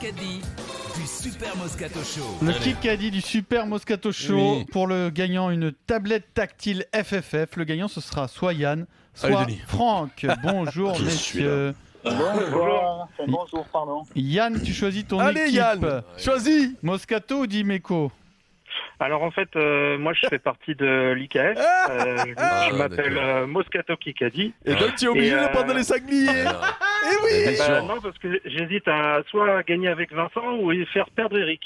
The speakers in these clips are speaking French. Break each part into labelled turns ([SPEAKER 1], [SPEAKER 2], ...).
[SPEAKER 1] Kikadi du Super Moscato Show.
[SPEAKER 2] Le Kikadi du Super Moscato Show.
[SPEAKER 3] Oui.
[SPEAKER 2] Pour le gagnant, une tablette tactile FFF. Le gagnant, ce sera soit Yann, soit
[SPEAKER 3] Allez, Denis.
[SPEAKER 2] Franck. Bonjour,
[SPEAKER 3] Je suis
[SPEAKER 2] messieurs.
[SPEAKER 4] Bonjour. Bonjour, pardon.
[SPEAKER 2] Yann, tu choisis ton
[SPEAKER 3] Allez
[SPEAKER 2] équipe.
[SPEAKER 3] Yann, choisis.
[SPEAKER 2] Moscato ou Dimeco?
[SPEAKER 4] Alors en fait, moi je fais partie de l'IKF. Je m'appelle Moscato Kikadi.
[SPEAKER 3] Et donc tu es obligé
[SPEAKER 4] Et,
[SPEAKER 3] de prendre les sangliers.
[SPEAKER 4] Eh oui. Non, parce que j'hésite à soit gagner avec Vincent ou faire perdre Eric.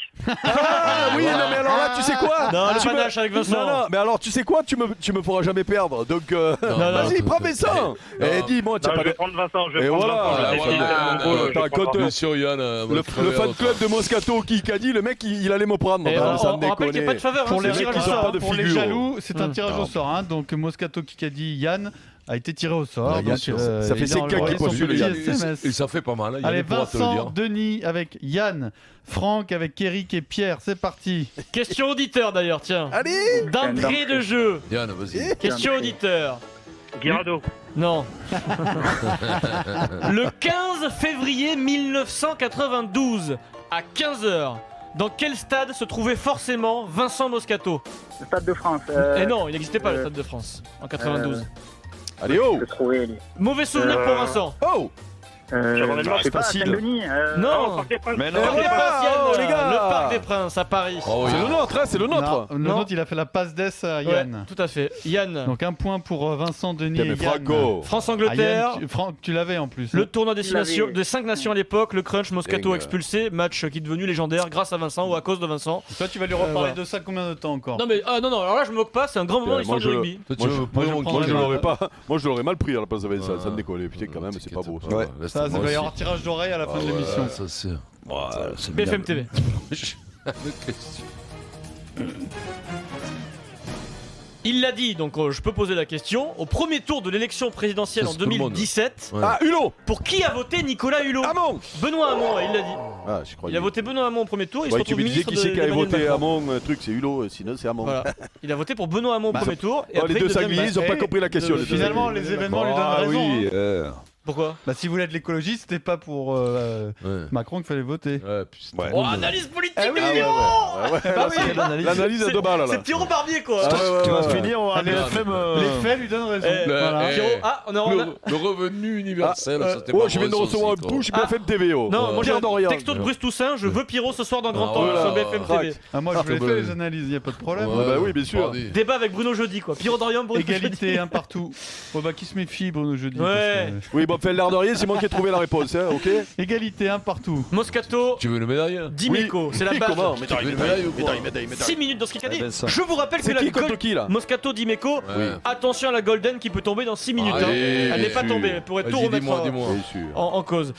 [SPEAKER 3] Ah oui, non mais alors là tu sais quoi?
[SPEAKER 5] Non, le
[SPEAKER 3] Tu me-
[SPEAKER 5] panache avec Vincent.
[SPEAKER 3] Non, mais alors tu sais quoi? Tu me feras jamais perdre. Donc vas-y, prends Vincent. Et dis-moi, tu
[SPEAKER 4] Non,
[SPEAKER 3] pas
[SPEAKER 4] je vais
[SPEAKER 3] de...
[SPEAKER 4] prendre Vincent. Je vais
[SPEAKER 3] Et
[SPEAKER 4] prendre
[SPEAKER 3] voilà,
[SPEAKER 4] Vincent. Je décide,
[SPEAKER 3] voilà.
[SPEAKER 4] mon beau, je vais
[SPEAKER 3] T'as
[SPEAKER 4] prendre
[SPEAKER 3] côté-
[SPEAKER 4] Vincent.
[SPEAKER 6] Sûr, Yann,
[SPEAKER 3] Le fan club de Moscato qui a dit le mec il allait me prendre.
[SPEAKER 5] Et
[SPEAKER 3] Non,
[SPEAKER 5] on
[SPEAKER 3] ça me
[SPEAKER 5] rappelle qu'il n'y a pas de
[SPEAKER 3] déconne.
[SPEAKER 5] faveur,
[SPEAKER 2] Pour
[SPEAKER 5] c'est
[SPEAKER 2] les,
[SPEAKER 5] un tirage au
[SPEAKER 3] qui sont
[SPEAKER 5] sort.
[SPEAKER 3] pas de
[SPEAKER 2] pour les
[SPEAKER 3] figure.
[SPEAKER 2] jaloux, c'est un tirage au sort. Hein. Donc Moscato Kikadi, Yann a été tiré au sort.
[SPEAKER 3] Yann,
[SPEAKER 2] Donc,
[SPEAKER 3] ça fait
[SPEAKER 2] il a
[SPEAKER 3] 5 cas
[SPEAKER 2] envoyé
[SPEAKER 3] qu'il
[SPEAKER 2] son
[SPEAKER 3] postule,
[SPEAKER 2] petit
[SPEAKER 3] Yann.
[SPEAKER 2] SMS.
[SPEAKER 6] Et ça fait pas mal, hein,
[SPEAKER 2] Allez,
[SPEAKER 6] Yann pourra te le
[SPEAKER 2] Vincent,
[SPEAKER 6] dire.
[SPEAKER 2] Denis avec Yann, Franck avec Eric et Pierre. C'est parti.
[SPEAKER 5] Question auditeur d'ailleurs, tiens.
[SPEAKER 3] Allez.
[SPEAKER 5] D'entrée de jeu.
[SPEAKER 6] Yann, vas-y.
[SPEAKER 5] Question auditeur.
[SPEAKER 4] Guirado.
[SPEAKER 5] Non. Le 15 février 1992, à 15h, dans quel stade se trouvait forcément Vincent Moscato?
[SPEAKER 4] Le Stade de France.
[SPEAKER 5] Eh non, il n'existait pas le Stade de France en 92.
[SPEAKER 3] Allez oh.
[SPEAKER 4] Trouver.
[SPEAKER 5] Mauvais souvenir pour Vincent.
[SPEAKER 3] Oh.
[SPEAKER 4] C'est facile.
[SPEAKER 5] Non.
[SPEAKER 3] Mais
[SPEAKER 5] Le Parc des Princes, Yann,
[SPEAKER 3] oh, les gars.
[SPEAKER 5] le Parc des Princes à Paris.
[SPEAKER 6] Oh,
[SPEAKER 3] C'est
[SPEAKER 6] Yann.
[SPEAKER 3] le nôtre, hein, c'est le nôtre.
[SPEAKER 2] Non, le
[SPEAKER 5] Non.
[SPEAKER 2] nôtre, il a fait la passe d'ess à
[SPEAKER 5] Ouais,
[SPEAKER 2] Yann.
[SPEAKER 5] tout à fait. Yann.
[SPEAKER 2] Donc un point pour Vincent, Denis
[SPEAKER 3] Putain,
[SPEAKER 2] et
[SPEAKER 3] mais
[SPEAKER 2] Yann.
[SPEAKER 3] Franco.
[SPEAKER 5] France-Angleterre.
[SPEAKER 2] Ah, Yann, Franck, tu l'avais en plus.
[SPEAKER 5] Le
[SPEAKER 2] hein.
[SPEAKER 5] tournoi des
[SPEAKER 4] Tu l'avais.
[SPEAKER 5] des 5 nations à l'époque, le crunch, Moscato
[SPEAKER 6] Dingue.
[SPEAKER 5] expulsé, match qui est devenu légendaire grâce à Vincent ou à cause de Vincent.
[SPEAKER 2] Toi, tu vas lui reparler
[SPEAKER 5] voilà.
[SPEAKER 2] de ça combien de temps encore?
[SPEAKER 5] Non mais non, alors là je me moque pas, c'est un grand moment de l'histoire
[SPEAKER 3] Moi,
[SPEAKER 5] du
[SPEAKER 3] je-
[SPEAKER 5] rugby.
[SPEAKER 6] Toi, tu
[SPEAKER 3] Moi,
[SPEAKER 6] veux
[SPEAKER 2] moi, je
[SPEAKER 6] pas
[SPEAKER 2] prends
[SPEAKER 3] Moi je
[SPEAKER 2] Ouais.
[SPEAKER 3] l'aurais pas. Moi je l'aurais mal pris à la place de Vincent. Ça me décolle. Putain quand même, c'est pas beau. Ça.
[SPEAKER 6] Ouais.
[SPEAKER 2] Ça va y avoir tirage d'oreille à la fin de l'émission.
[SPEAKER 6] Ça, c'est. c'est
[SPEAKER 5] BFM TV. Il l'a dit, donc je peux poser la question. Au premier tour de l'élection présidentielle
[SPEAKER 6] Ça,
[SPEAKER 5] en
[SPEAKER 6] c'est tout le monde.
[SPEAKER 5] 2017,
[SPEAKER 6] Ouais.
[SPEAKER 3] Ah Hulot.
[SPEAKER 5] pour qui a voté Nicolas Hulot?
[SPEAKER 3] Hamon.
[SPEAKER 5] Benoît Hamon, ouais, il l'a dit.
[SPEAKER 3] Ah je crois.
[SPEAKER 5] Il a voté Benoît Hamon au premier tour, il se
[SPEAKER 3] Ouais, tu
[SPEAKER 5] retrouve
[SPEAKER 3] me disais
[SPEAKER 5] ministre
[SPEAKER 3] qui c'est qui avait
[SPEAKER 5] d'Emmanuel
[SPEAKER 3] voté
[SPEAKER 5] Macron.
[SPEAKER 3] Hamon, un truc c'est Hulot, sinon c'est Hamon.
[SPEAKER 5] Voilà. Il a voté pour Benoît Hamon au
[SPEAKER 2] Bah,
[SPEAKER 5] premier tour. Et
[SPEAKER 3] Oh,
[SPEAKER 5] après,
[SPEAKER 3] les deux
[SPEAKER 5] il devient-
[SPEAKER 3] sangliers, ils ont pas
[SPEAKER 2] Et
[SPEAKER 3] compris la question. les deux
[SPEAKER 2] Finalement,
[SPEAKER 3] sangliers.
[SPEAKER 2] les événements lui donnent
[SPEAKER 3] Ah
[SPEAKER 2] raison.
[SPEAKER 3] oui.
[SPEAKER 5] Pourquoi?
[SPEAKER 2] Bah, si vous voulez être l'écologiste, c'était pas pour
[SPEAKER 6] Ouais.
[SPEAKER 2] Macron qu'il fallait voter.
[SPEAKER 6] Ouais, puis
[SPEAKER 3] Ouais.
[SPEAKER 5] Oh, analyse politique,
[SPEAKER 2] Ah oui,
[SPEAKER 5] mais
[SPEAKER 2] oui,
[SPEAKER 5] non.
[SPEAKER 2] Bah oui,
[SPEAKER 3] L'analyse à deux balles là.
[SPEAKER 5] C'est Pierrot Barbier quoi.
[SPEAKER 3] Ah, ouais,
[SPEAKER 7] Tu vas se
[SPEAKER 3] ouais.
[SPEAKER 7] finir, on va aller FM.
[SPEAKER 2] les faits lui donnent raison.
[SPEAKER 5] Eh,
[SPEAKER 2] Voilà.
[SPEAKER 6] eh,
[SPEAKER 5] Pierrot, ah, on a.
[SPEAKER 6] Le revenu universel,
[SPEAKER 5] Ah,
[SPEAKER 6] ça c'était
[SPEAKER 3] Oh,
[SPEAKER 6] pas
[SPEAKER 3] je viens de
[SPEAKER 6] vrai, ça
[SPEAKER 3] recevoir un
[SPEAKER 6] aussi, quoi.
[SPEAKER 3] coup, je suis BFM TV. Oh.
[SPEAKER 5] Non, moi j'ai
[SPEAKER 3] Pierre
[SPEAKER 5] un
[SPEAKER 3] Dorian.
[SPEAKER 5] texto de Bruce Toussaint, je veux Pierrot ce soir dans Grand
[SPEAKER 6] Ah,
[SPEAKER 5] Temps
[SPEAKER 6] voilà.
[SPEAKER 5] sur BFM TV.
[SPEAKER 2] Ah, moi, je voulais
[SPEAKER 6] bah,
[SPEAKER 2] faire les analyses, y a pas de problème.
[SPEAKER 6] Ouais,
[SPEAKER 3] bah oui, bien sûr.
[SPEAKER 6] regardez.
[SPEAKER 5] Débat avec Bruno Jeudi quoi. Pierrot Dorian, Bruno
[SPEAKER 2] Égalité,
[SPEAKER 5] Jeudi.
[SPEAKER 2] un partout. Bon, bah, qui se méfie, Bruno, jeudi.
[SPEAKER 5] Ouais.
[SPEAKER 3] Oui, bon, fait l'air de rien, c'est moi qui ai trouvé la réponse, hein, ok?
[SPEAKER 2] Égalité, un partout.
[SPEAKER 5] Moscato,
[SPEAKER 6] Tu veux une médaille?
[SPEAKER 5] Dimeco, c'est la
[SPEAKER 3] Oui,
[SPEAKER 5] base.
[SPEAKER 3] comment?
[SPEAKER 6] Tu veux une médaille ou quoi?
[SPEAKER 5] 6 minutes dans ce qu'il a dit.
[SPEAKER 7] Vincent.
[SPEAKER 5] Je vous rappelle que
[SPEAKER 3] C'est
[SPEAKER 5] la
[SPEAKER 3] qui contre qui là?
[SPEAKER 5] Moscato Dimeco,
[SPEAKER 6] Ouais.
[SPEAKER 5] attention à la Golden qui peut tomber dans 6 minutes. hein.
[SPEAKER 6] Allez,
[SPEAKER 5] Elle n'est pas
[SPEAKER 6] sûr.
[SPEAKER 5] tombée, elle pourrait tout
[SPEAKER 6] Vas-y,
[SPEAKER 5] remettre
[SPEAKER 6] dis-moi, dis-moi.
[SPEAKER 3] Bien sûr.
[SPEAKER 5] en cause.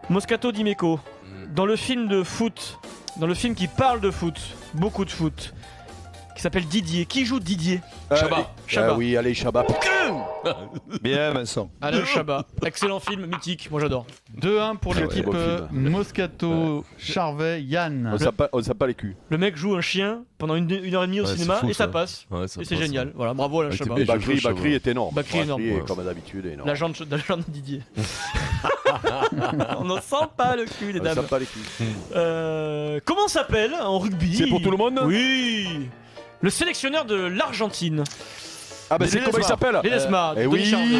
[SPEAKER 5] Moscato Dimeco, dans le film de foot, dans le film qui parle de foot, beaucoup de foot, qui s'appelle Didier. Qui joue Didier?
[SPEAKER 6] Chabat.
[SPEAKER 5] Chabat.
[SPEAKER 3] Ah oui, allez, Chabat.
[SPEAKER 7] Bien, Vincent.
[SPEAKER 5] Alain Chabat. Excellent film, mythique, moi j'adore.
[SPEAKER 2] 2-1 pour
[SPEAKER 3] Ouais,
[SPEAKER 2] l'équipe
[SPEAKER 3] beau film.
[SPEAKER 2] Moscato, Charvet, Yann.
[SPEAKER 3] On sait pas les culs.
[SPEAKER 5] Le mec joue un chien pendant une heure et demie au
[SPEAKER 6] Ouais,
[SPEAKER 5] cinéma
[SPEAKER 6] c'est fou,
[SPEAKER 5] et ça
[SPEAKER 6] ça.
[SPEAKER 5] passe.
[SPEAKER 6] Ouais, ça
[SPEAKER 5] Et c'est
[SPEAKER 6] passe,
[SPEAKER 5] génial.
[SPEAKER 6] ouais.
[SPEAKER 5] Voilà, bravo Alain
[SPEAKER 6] Ouais,
[SPEAKER 5] Chabat.
[SPEAKER 6] t'es bien.
[SPEAKER 3] Bakri est énorme.
[SPEAKER 5] Bakri énorme,
[SPEAKER 3] est
[SPEAKER 6] ouais.
[SPEAKER 3] comme d'habitude énorme.
[SPEAKER 5] La jambe de Didier. On n'en sent pas le cul, les
[SPEAKER 3] On
[SPEAKER 5] dames.
[SPEAKER 3] sait pas les culs.
[SPEAKER 5] Comment s'appelle en rugby?
[SPEAKER 3] C'est pour tout le monde?
[SPEAKER 5] Oui. Le sélectionneur de l'Argentine.
[SPEAKER 3] Ah bah c'est comment il s'appelle?
[SPEAKER 5] Ledesma.
[SPEAKER 3] Eh
[SPEAKER 5] Tony
[SPEAKER 3] oui.
[SPEAKER 5] Chardonnay.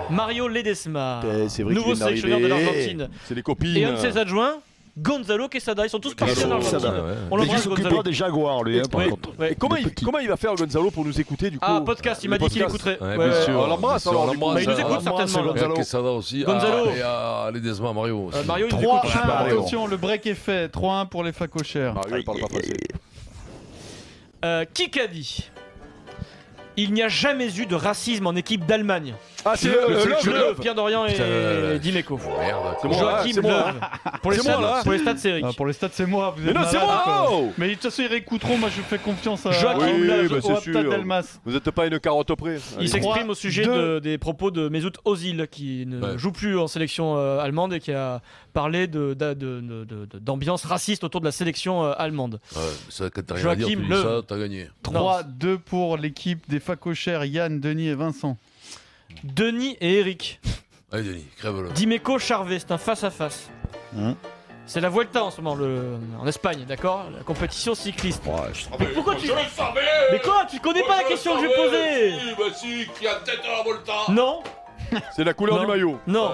[SPEAKER 5] Mario Ledesma.
[SPEAKER 3] C'est vrai
[SPEAKER 5] Nouveau
[SPEAKER 3] qu'il vient
[SPEAKER 5] sélectionneur de
[SPEAKER 3] d'arriver.
[SPEAKER 5] l'Argentine.
[SPEAKER 3] C'est les copines.
[SPEAKER 5] Et un de ses adjoints, Gonzalo Quesada. Ils sont tous partis en
[SPEAKER 3] Gonzalo
[SPEAKER 5] Argentine.
[SPEAKER 3] Quesada,
[SPEAKER 6] ouais.
[SPEAKER 5] On
[SPEAKER 7] Mais il
[SPEAKER 5] l'embrasse,
[SPEAKER 7] s'occupera
[SPEAKER 5] Gonzalo.
[SPEAKER 7] des Jaguars, lui, hein, par
[SPEAKER 5] Ouais,
[SPEAKER 7] contre.
[SPEAKER 5] ouais.
[SPEAKER 3] Et comment
[SPEAKER 7] Le
[SPEAKER 3] il,
[SPEAKER 7] petit.
[SPEAKER 3] comment il va faire Gonzalo pour nous écouter du coup?
[SPEAKER 5] Ah, podcast, il m'a dit qu'il
[SPEAKER 3] podcast.
[SPEAKER 5] écouterait.
[SPEAKER 6] Ouais,
[SPEAKER 5] Ouais,
[SPEAKER 6] bien
[SPEAKER 5] ouais.
[SPEAKER 6] sûr.
[SPEAKER 3] On l'embrasse,
[SPEAKER 6] Bien sûr,
[SPEAKER 3] alors,
[SPEAKER 6] on
[SPEAKER 3] du coup.
[SPEAKER 6] l'embrasse.
[SPEAKER 5] Bah, il nous écoute
[SPEAKER 7] L'embrasse,
[SPEAKER 5] certainement.
[SPEAKER 6] Et Quesada aussi.
[SPEAKER 5] Gonzalo.
[SPEAKER 6] Ah, et à Ledesma, Mario aussi.
[SPEAKER 5] Mario, il nous
[SPEAKER 2] 3-1,
[SPEAKER 5] écoute.
[SPEAKER 7] Mario.
[SPEAKER 2] attention, le break est fait. 3-1 pour les facochères.
[SPEAKER 3] Mario, il parle pas français.
[SPEAKER 5] Qui qu'a dit? Il n'y a jamais eu de racisme en équipe d'Allemagne.
[SPEAKER 3] Ah, c'est
[SPEAKER 5] Le Pierre Dorian
[SPEAKER 6] Putain,
[SPEAKER 5] et Dimeco.
[SPEAKER 6] Merde.
[SPEAKER 3] C'est moi,
[SPEAKER 5] Joachim
[SPEAKER 3] c'est moi.
[SPEAKER 5] Löw. Pour les
[SPEAKER 3] C'est moi,
[SPEAKER 5] stades,
[SPEAKER 3] là.
[SPEAKER 5] pour les stades, c'est Eric.
[SPEAKER 2] Ah, pour les stats, c'est moi. Vous
[SPEAKER 3] Mais
[SPEAKER 2] êtes
[SPEAKER 3] non, c'est
[SPEAKER 2] malade,
[SPEAKER 3] moi!
[SPEAKER 2] quoi.
[SPEAKER 3] Oh
[SPEAKER 2] Mais de toute façon, ils réécouteront. Moi, je fais confiance à
[SPEAKER 5] Joachim
[SPEAKER 3] Oui,
[SPEAKER 5] Löw.
[SPEAKER 3] bah,
[SPEAKER 2] au
[SPEAKER 3] c'est
[SPEAKER 2] Stade
[SPEAKER 3] sûr.
[SPEAKER 2] Delmas.
[SPEAKER 3] Vous êtes pas une carotte près.
[SPEAKER 5] Il
[SPEAKER 3] Allez.
[SPEAKER 5] s'exprime au sujet
[SPEAKER 2] 3-2.
[SPEAKER 5] des propos de Mesut Özil qui ne
[SPEAKER 6] Ouais.
[SPEAKER 5] joue plus en sélection allemande et qui a parlé d'ambiance raciste autour de la sélection allemande.
[SPEAKER 6] Ouais, ça, quand t'as rien à dire, tu
[SPEAKER 5] Joachim
[SPEAKER 6] dis
[SPEAKER 5] Löw.
[SPEAKER 6] ça, t'as gagné.
[SPEAKER 2] 3-2 pour l'équipe des facochères. Yann, Denis et Vincent.
[SPEAKER 5] Denis et Eric.
[SPEAKER 6] Allez, Denis, crève-le.
[SPEAKER 5] Dimeco Charvet, c'est un face-à-face. C'est la Vuelta en ce moment, en Espagne, d'accord? La compétition cycliste. Mais pourquoi tu...
[SPEAKER 6] Je le savais.
[SPEAKER 5] Mais quoi? Tu connais pas la question que j'ai posée?
[SPEAKER 6] Bah si, qui a tête à la Volta.
[SPEAKER 5] Non,
[SPEAKER 3] C'est la couleur
[SPEAKER 5] Non.
[SPEAKER 3] du maillot.
[SPEAKER 5] non.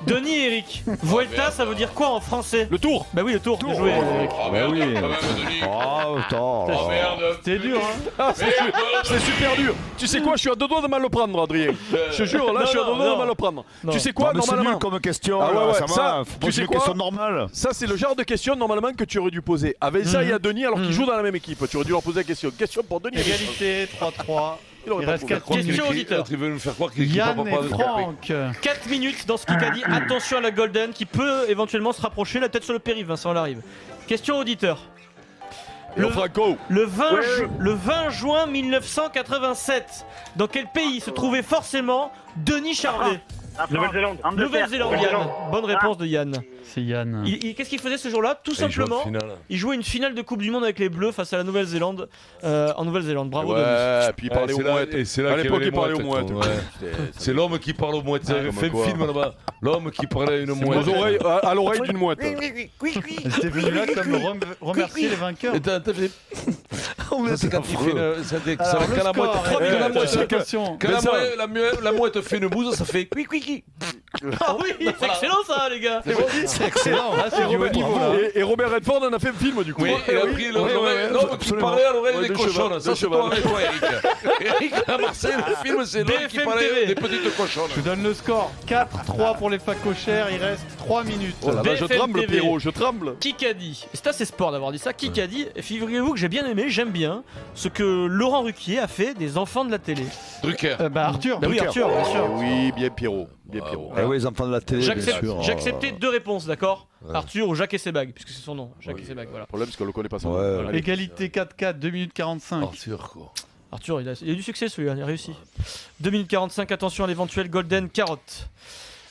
[SPEAKER 5] Denis et Eric, Vuelta ça veut dire quoi en français?
[SPEAKER 3] Le tour.
[SPEAKER 5] Bah oui, le tour. Bien joué, Eric.
[SPEAKER 6] Ah merde,
[SPEAKER 7] oui.
[SPEAKER 6] quand même, Denis.
[SPEAKER 7] Oh, attends.
[SPEAKER 6] Ah merde.
[SPEAKER 2] C'était dur, hein.
[SPEAKER 3] Ah, c'est super dur. Tu sais quoi, je suis à deux doigts de mal le prendre, Adrien. Je te jure, là,
[SPEAKER 5] Non,
[SPEAKER 3] je suis à deux
[SPEAKER 5] non,
[SPEAKER 3] doigts de
[SPEAKER 5] non.
[SPEAKER 3] mal le prendre.
[SPEAKER 5] Non.
[SPEAKER 3] Tu sais quoi,
[SPEAKER 7] Non, mais c'est
[SPEAKER 3] normalement
[SPEAKER 7] nul comme question.
[SPEAKER 3] Ah ouais,
[SPEAKER 7] là,
[SPEAKER 3] ouais,
[SPEAKER 7] ça
[SPEAKER 3] ça,
[SPEAKER 7] va.
[SPEAKER 3] tu
[SPEAKER 7] Faut poser
[SPEAKER 3] sais
[SPEAKER 7] une
[SPEAKER 3] quoi
[SPEAKER 7] question normale.
[SPEAKER 3] Ça, c'est le genre de question normalement que tu aurais dû poser à Vincent et à Denis alors qu'ils jouent dans la même équipe. Tu aurais dû leur poser la question. Question pour Denis.
[SPEAKER 2] Égalité, 3-3.
[SPEAKER 3] Il aurait
[SPEAKER 2] Il
[SPEAKER 3] pas
[SPEAKER 2] reste
[SPEAKER 3] trouvé.
[SPEAKER 2] 4 minutes.
[SPEAKER 5] Question auditeur.
[SPEAKER 6] Tu veux nous faire croire qu'il va
[SPEAKER 2] Yann
[SPEAKER 6] pas
[SPEAKER 2] et
[SPEAKER 6] parler de
[SPEAKER 2] Franck.
[SPEAKER 5] 4 minutes dans ce Kikadi. Attention à la Golden qui peut éventuellement se rapprocher. La tête sur le périph', Vincent, elle arrive. Question auditeur.
[SPEAKER 3] Le Franco.
[SPEAKER 5] Le 20 juin 1987, dans quel pays se trouvait forcément Denis Charvet?
[SPEAKER 4] Nouvelle-Zélande.
[SPEAKER 5] Nouvelle-Zélande, Yann. Bonne réponse de Yann.
[SPEAKER 2] C'est Yann.
[SPEAKER 5] Qu'est-ce qu'il faisait ce jour-là? Tout
[SPEAKER 6] Et il joue en
[SPEAKER 5] simplement,
[SPEAKER 6] finale.
[SPEAKER 5] il jouait une finale de Coupe du Monde avec les Bleus face à la Nouvelle-Zélande. En Nouvelle-Zélande. Bravo Denis.
[SPEAKER 3] Ouais, puis il parlait
[SPEAKER 6] Ouais,
[SPEAKER 3] aux
[SPEAKER 6] c'est là-
[SPEAKER 3] mouettes.
[SPEAKER 6] et c'est là
[SPEAKER 3] À
[SPEAKER 6] qu'il y
[SPEAKER 3] l'époque,
[SPEAKER 6] avait
[SPEAKER 3] il
[SPEAKER 6] les
[SPEAKER 3] parlait aux
[SPEAKER 6] mouettes,
[SPEAKER 3] mouettes.
[SPEAKER 6] ouais. C'est l'homme qui parle aux mouettes.
[SPEAKER 3] Ah,
[SPEAKER 6] J'avais
[SPEAKER 3] comme
[SPEAKER 6] fait un
[SPEAKER 3] quoi.
[SPEAKER 6] film là-bas. L'homme qui parlait à une mouette.
[SPEAKER 3] Aux oreilles, à l'oreille d'une mouette.
[SPEAKER 2] C'était venu là comme remercier les vainqueurs.
[SPEAKER 6] Et t'as fait. Ça, c'est quand il fait une. Ça,
[SPEAKER 2] Alors,
[SPEAKER 6] quand la
[SPEAKER 2] le score,
[SPEAKER 6] mouette. Quand la mouette-
[SPEAKER 2] attention.
[SPEAKER 6] quand la mouette fait une bouse, ça fait qui.
[SPEAKER 5] Ah oui, c'est excellent ça, les gars.
[SPEAKER 2] C'est excellent. Là, c'est du haut niveau. Là.
[SPEAKER 3] Et Robert Redford en a fait un film du coup.
[SPEAKER 6] Oui, et a pris l'homme qui
[SPEAKER 3] absolument.
[SPEAKER 6] parlait à l'oreille
[SPEAKER 3] Ouais,
[SPEAKER 6] des
[SPEAKER 3] de
[SPEAKER 6] cochonnes.
[SPEAKER 3] cheval,
[SPEAKER 6] Ça,
[SPEAKER 3] de
[SPEAKER 6] c'est toi
[SPEAKER 3] cheval.
[SPEAKER 6] avec toi, Eric. Eric, à Marseille, le film, c'est l'homme qui
[SPEAKER 5] BFM
[SPEAKER 6] parlait
[SPEAKER 5] TV.
[SPEAKER 6] des petites cochonnes.
[SPEAKER 2] Je vous donne le score. 4-3 pour les facochères. Il reste 3 minutes.
[SPEAKER 3] Oh là là, je
[SPEAKER 5] BFM
[SPEAKER 3] tremble,
[SPEAKER 5] TV.
[SPEAKER 3] Pierrot, je tremble.
[SPEAKER 5] Kikadi. C'est assez sport d'avoir dit ça. Kikadi. Et figurez-vous que j'ai bien aimé, j'aime bien ce que Laurent Ruquier a fait des enfants de la télé.
[SPEAKER 6] Drucker.
[SPEAKER 2] Bah, Arthur.
[SPEAKER 5] Bah oui, Arthur, bien sûr.
[SPEAKER 3] Oui, bien Pierrot. Bien
[SPEAKER 6] Ah,
[SPEAKER 3] Pierrot.
[SPEAKER 6] bon.
[SPEAKER 7] Eh oui, les enfants de la télé, bien sûr.
[SPEAKER 5] J'ai accepté 2 réponses, d'accord? Arthur ou Jacques et Sebag, puisque c'est son nom. Jacques et Sebag, voilà.
[SPEAKER 3] Le problème, c'est qu'on le connaît pas ça.
[SPEAKER 7] Ouais.
[SPEAKER 3] Allez.
[SPEAKER 2] Égalité 4-4, 2 minutes 45.
[SPEAKER 6] Arthur, quoi.
[SPEAKER 5] Arthur, il a eu du succès celui-là, il a réussi. 2 minutes 45, attention à l'éventuelle Golden Carotte.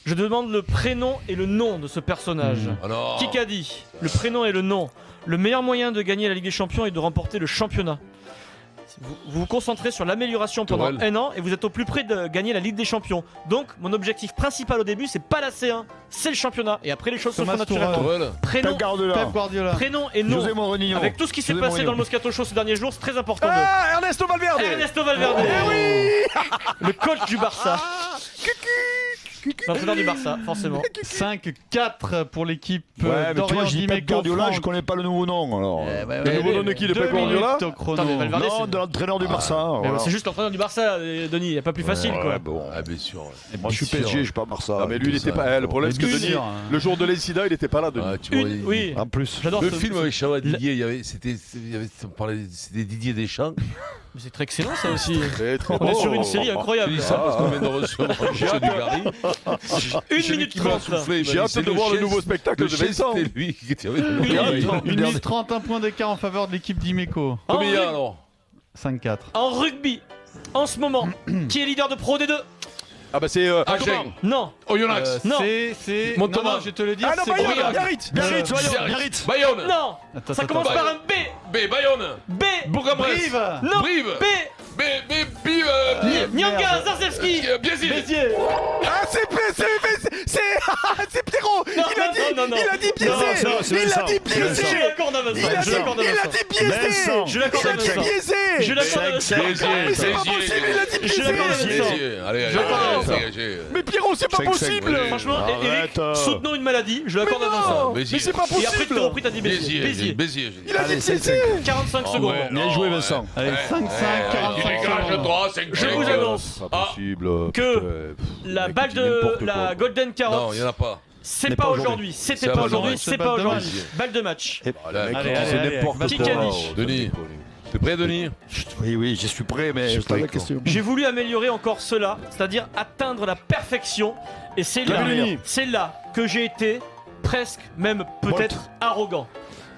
[SPEAKER 5] Je demande le prénom et le nom de ce personnage.
[SPEAKER 6] Ah non.
[SPEAKER 5] Kikadi, le prénom et le nom. Le meilleur moyen de gagner la Ligue des Champions est de remporter le championnat. Vous vous concentrez sur l'amélioration pendant
[SPEAKER 6] Tourelle.
[SPEAKER 5] un an et vous êtes au plus près de gagner la Ligue des Champions. Donc, mon objectif principal au début, c'est pas la C1, c'est le championnat. Et après, les choses se
[SPEAKER 2] Thomas
[SPEAKER 5] font naturellement.
[SPEAKER 6] Tourelle.
[SPEAKER 5] Prénom,
[SPEAKER 7] Pep Guardiola.
[SPEAKER 2] Pep Guardiola.
[SPEAKER 5] prénom et nom.
[SPEAKER 7] José Mourinho.
[SPEAKER 5] Avec tout ce qui s'est
[SPEAKER 7] José
[SPEAKER 5] passé
[SPEAKER 7] Mourinho.
[SPEAKER 5] dans le Moscato Show ces derniers jours, c'est très important.
[SPEAKER 3] Ah, Ernesto Valverde.
[SPEAKER 5] Ernesto Valverde. Le coach du Barça. L'entraîneur du Barça, forcément.
[SPEAKER 2] 5-4 pour l'équipe
[SPEAKER 7] Ouais, mais tu
[SPEAKER 2] d'Orient
[SPEAKER 7] vois, je dis Pep
[SPEAKER 2] Dimeco.
[SPEAKER 7] Guardiola,
[SPEAKER 2] Franck.
[SPEAKER 7] je connais pas le nouveau nom alors.
[SPEAKER 3] Le nouveau nom de qui, de Pep Guardiola?
[SPEAKER 2] 2 minutes au chrono.
[SPEAKER 5] Attends, mais Valverde,
[SPEAKER 7] Non,
[SPEAKER 5] c'est-
[SPEAKER 7] de l'entraîneur du Barça.
[SPEAKER 5] Mais
[SPEAKER 7] voilà.
[SPEAKER 5] c'est juste l'entraîneur du Barça, Denis, il n'y a pas plus facile quoi.
[SPEAKER 7] Ouais, bon.
[SPEAKER 6] Ah, bien sûr.
[SPEAKER 7] Moi, je suis PSG, je suis pas Barça.
[SPEAKER 3] Ah, mais lui, il
[SPEAKER 6] tout
[SPEAKER 3] était
[SPEAKER 6] ça,
[SPEAKER 3] pas. Le problème,
[SPEAKER 2] Mais
[SPEAKER 3] c'est que
[SPEAKER 2] bien
[SPEAKER 3] Denis,
[SPEAKER 2] sûr, hein.
[SPEAKER 3] le jour de l'incident, il était pas là, Denis.
[SPEAKER 6] Ah, tu vois,
[SPEAKER 5] Oui,
[SPEAKER 7] En plus.
[SPEAKER 5] j'adore
[SPEAKER 6] Le
[SPEAKER 5] ce
[SPEAKER 6] film avec Chabat Didier, il y avait, c'était Didier Deschamps.
[SPEAKER 5] Mais c'est très excellent ça aussi.
[SPEAKER 3] Très, très
[SPEAKER 5] On est
[SPEAKER 3] bon.
[SPEAKER 5] sur une série
[SPEAKER 6] Je
[SPEAKER 5] incroyable.
[SPEAKER 6] dis ça parce qu'on vient de recevoir Michel Dugarry.
[SPEAKER 5] 1 minute 30.
[SPEAKER 3] J'ai hâte de voir le nouveau spectacle
[SPEAKER 6] Le
[SPEAKER 3] de
[SPEAKER 6] chef,
[SPEAKER 3] Vincent.
[SPEAKER 6] c'était lui qui était avec
[SPEAKER 5] Oui.
[SPEAKER 6] nous.
[SPEAKER 2] 1 minute 30, un point d'écart en faveur de l'équipe d'Imeco.
[SPEAKER 6] Combien il y a alors
[SPEAKER 2] 5-4.
[SPEAKER 5] En rugby, en ce moment, qui est leader de Pro D2?
[SPEAKER 3] Ah bah c'est
[SPEAKER 6] Agen,
[SPEAKER 5] Non,
[SPEAKER 6] Oyonnax,
[SPEAKER 5] Non.
[SPEAKER 2] C'est.
[SPEAKER 6] Montauban.
[SPEAKER 2] Non, non, je vais te le dire.
[SPEAKER 3] Ah non,
[SPEAKER 2] c'est
[SPEAKER 3] Bayonne,
[SPEAKER 2] Briac.
[SPEAKER 3] Biarritz.
[SPEAKER 7] Biarritz, voyons, Biarritz.
[SPEAKER 6] Bayonne,
[SPEAKER 5] non.
[SPEAKER 2] Attends,
[SPEAKER 5] Ça
[SPEAKER 2] attends,
[SPEAKER 5] commence
[SPEAKER 2] attends.
[SPEAKER 5] par un B.
[SPEAKER 6] B, Bayonne,
[SPEAKER 5] B.
[SPEAKER 6] Bourg-en-Bresse,
[SPEAKER 2] Brive.
[SPEAKER 5] Non.
[SPEAKER 6] Brive,
[SPEAKER 5] B. Nyanga,
[SPEAKER 2] Merde.
[SPEAKER 5] Zarzewski.
[SPEAKER 6] Biézil,
[SPEAKER 2] Béziers.
[SPEAKER 3] Ah c'est Pierrot.
[SPEAKER 5] Non,
[SPEAKER 3] Il a dit,
[SPEAKER 5] non, non,
[SPEAKER 3] il a dit
[SPEAKER 5] non,
[SPEAKER 3] biaisé.
[SPEAKER 7] non, c'est
[SPEAKER 3] Il a
[SPEAKER 7] Vincent.
[SPEAKER 3] dit
[SPEAKER 5] Je
[SPEAKER 3] biaisé.
[SPEAKER 5] l'accorde à Vincent.
[SPEAKER 3] Il a
[SPEAKER 5] Je l'accorde à
[SPEAKER 3] dit
[SPEAKER 5] Vincent.
[SPEAKER 3] biaisé.
[SPEAKER 7] Vincent.
[SPEAKER 5] Je l'accorde à
[SPEAKER 3] Il a dit
[SPEAKER 5] Vincent.
[SPEAKER 3] biaisé.
[SPEAKER 5] Je l'accorde à Vincent.
[SPEAKER 6] Béziers,
[SPEAKER 3] Mais c'est pas
[SPEAKER 6] Béziers.
[SPEAKER 3] possible, il a dit
[SPEAKER 5] Je l'accorde à
[SPEAKER 3] biaisé.
[SPEAKER 5] Vincent.
[SPEAKER 6] Béziers. Allez,
[SPEAKER 5] Je l'accorde à Vincent.
[SPEAKER 6] dégagez.
[SPEAKER 3] Mais Pierrot, c'est pas
[SPEAKER 7] Cinq, cinq,
[SPEAKER 3] possible.
[SPEAKER 6] oui.
[SPEAKER 5] Franchement,
[SPEAKER 7] Arrête,
[SPEAKER 5] Eric, soutenons une maladie. Je l'accorde à Vincent.
[SPEAKER 3] Non, mais
[SPEAKER 6] Béziers.
[SPEAKER 3] c'est pas
[SPEAKER 5] Et après, tu t'es
[SPEAKER 3] possible.
[SPEAKER 5] repris, t'as dit Béziers.
[SPEAKER 6] Béziers,
[SPEAKER 5] Béziers.
[SPEAKER 6] Béziers.
[SPEAKER 3] Il a dit biaisé.
[SPEAKER 5] 45 secondes.
[SPEAKER 6] ouais.
[SPEAKER 7] Bien joué, Vincent.
[SPEAKER 2] Allez, 5-5, 45 secondes.
[SPEAKER 6] 3, 5,
[SPEAKER 5] Je vous annonce
[SPEAKER 3] Pas possible.
[SPEAKER 5] que la
[SPEAKER 3] mec,
[SPEAKER 5] balle
[SPEAKER 3] il dit
[SPEAKER 5] de
[SPEAKER 3] n'importe
[SPEAKER 5] la
[SPEAKER 3] quoi.
[SPEAKER 5] Golden
[SPEAKER 6] Non,
[SPEAKER 5] Carotte,
[SPEAKER 6] il n'y en a pas.
[SPEAKER 5] c'est
[SPEAKER 7] Mais
[SPEAKER 5] pas
[SPEAKER 7] pas
[SPEAKER 5] aujourd'hui. C'était
[SPEAKER 6] C'est
[SPEAKER 5] pas
[SPEAKER 6] pas
[SPEAKER 5] aujourd'hui,
[SPEAKER 6] aujourd'hui.
[SPEAKER 5] c'est
[SPEAKER 2] C'est
[SPEAKER 5] pas
[SPEAKER 2] pas
[SPEAKER 5] aujourd'hui.
[SPEAKER 6] dommage.
[SPEAKER 5] Balle de match.
[SPEAKER 6] Allez,
[SPEAKER 2] Allez,
[SPEAKER 7] C'est
[SPEAKER 2] allez,
[SPEAKER 7] n'importe
[SPEAKER 2] vas-y.
[SPEAKER 7] quoi.
[SPEAKER 5] Kikadi.
[SPEAKER 6] Denis, t'es prêt, Denis?
[SPEAKER 7] Oui, oui, je suis prêt, mais
[SPEAKER 6] Je
[SPEAKER 7] je
[SPEAKER 6] suis prêt,
[SPEAKER 7] la
[SPEAKER 6] quoi.
[SPEAKER 7] question.
[SPEAKER 5] J'ai voulu améliorer encore cela, c'est-à-dire atteindre la perfection. Et c'est là,
[SPEAKER 3] Cavallini.
[SPEAKER 5] c'est là que j'ai été presque, même peut-être arrogant.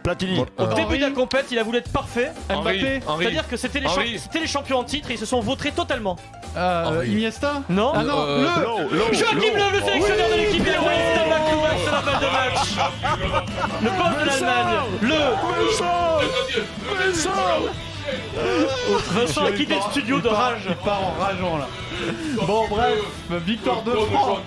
[SPEAKER 7] Platini.
[SPEAKER 5] Au début de la compète, il a voulu être parfait.
[SPEAKER 2] Mbappé.
[SPEAKER 5] C'est-à-dire que c'était
[SPEAKER 6] Henry.
[SPEAKER 5] les champions en titre et ils se sont vautrés totalement.
[SPEAKER 2] Ah, Iniesta.
[SPEAKER 5] Non.
[SPEAKER 2] Ah non,
[SPEAKER 5] Joachim Löw, le sélectionneur de l'équipe irlandaise, c'est la Vancouver, c'est la balle de match. Le poste de l'Allemagne. Vincent a quitté le studio de rage.
[SPEAKER 2] Il part en rageant là. Bon bref, victoire de Franck.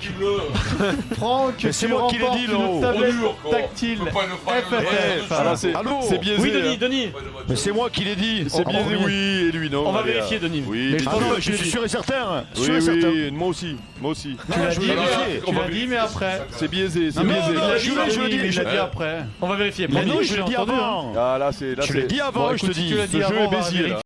[SPEAKER 2] Franck,
[SPEAKER 7] c'est
[SPEAKER 2] tu
[SPEAKER 7] moi qui l'ai
[SPEAKER 2] remportes
[SPEAKER 7] dit,
[SPEAKER 2] une
[SPEAKER 7] là-haut.
[SPEAKER 2] tablette tactile FFF.
[SPEAKER 3] Ah, là, c'est
[SPEAKER 7] Allô
[SPEAKER 3] biaisé.
[SPEAKER 5] Oui,
[SPEAKER 3] hein.
[SPEAKER 5] Denis.
[SPEAKER 7] Mais c'est moi qui l'ai dit.
[SPEAKER 3] C'est
[SPEAKER 7] En
[SPEAKER 3] biaisé,
[SPEAKER 7] premier.
[SPEAKER 3] oui, et lui non.
[SPEAKER 5] On va
[SPEAKER 3] allez,
[SPEAKER 5] vérifier, Denis.
[SPEAKER 3] Oui,
[SPEAKER 2] Mais
[SPEAKER 3] mais
[SPEAKER 2] je
[SPEAKER 7] Ah
[SPEAKER 2] pense
[SPEAKER 7] non,
[SPEAKER 2] que
[SPEAKER 7] je suis sûr et certain. Sûr et
[SPEAKER 3] oui,
[SPEAKER 7] certain.
[SPEAKER 3] oui, moi aussi, moi aussi.
[SPEAKER 2] Tu l'as
[SPEAKER 7] je
[SPEAKER 2] dit,
[SPEAKER 7] voulais
[SPEAKER 2] mais-
[SPEAKER 7] vérifier.
[SPEAKER 2] tu l'as dit, mais après.
[SPEAKER 3] C'est biaisé, c'est
[SPEAKER 2] Non,
[SPEAKER 3] biaisé.
[SPEAKER 2] non,
[SPEAKER 7] je l'ai dit,
[SPEAKER 2] mais il l'a dit
[SPEAKER 6] Ouais.
[SPEAKER 2] après.
[SPEAKER 5] On va vérifier.
[SPEAKER 7] Mais
[SPEAKER 2] Bon,
[SPEAKER 7] non,
[SPEAKER 2] Denis,
[SPEAKER 7] je
[SPEAKER 2] je
[SPEAKER 7] l'ai
[SPEAKER 2] l'ai
[SPEAKER 7] dit
[SPEAKER 2] entendu,
[SPEAKER 7] avant.
[SPEAKER 3] Ah là, c'est
[SPEAKER 7] Je l'ai dit avant,
[SPEAKER 2] Bon,
[SPEAKER 7] je te
[SPEAKER 2] écoute, si
[SPEAKER 7] dis.
[SPEAKER 2] tu l'as dit
[SPEAKER 3] Ce jeu
[SPEAKER 2] avant,
[SPEAKER 3] est
[SPEAKER 2] on va
[SPEAKER 3] bézier, là.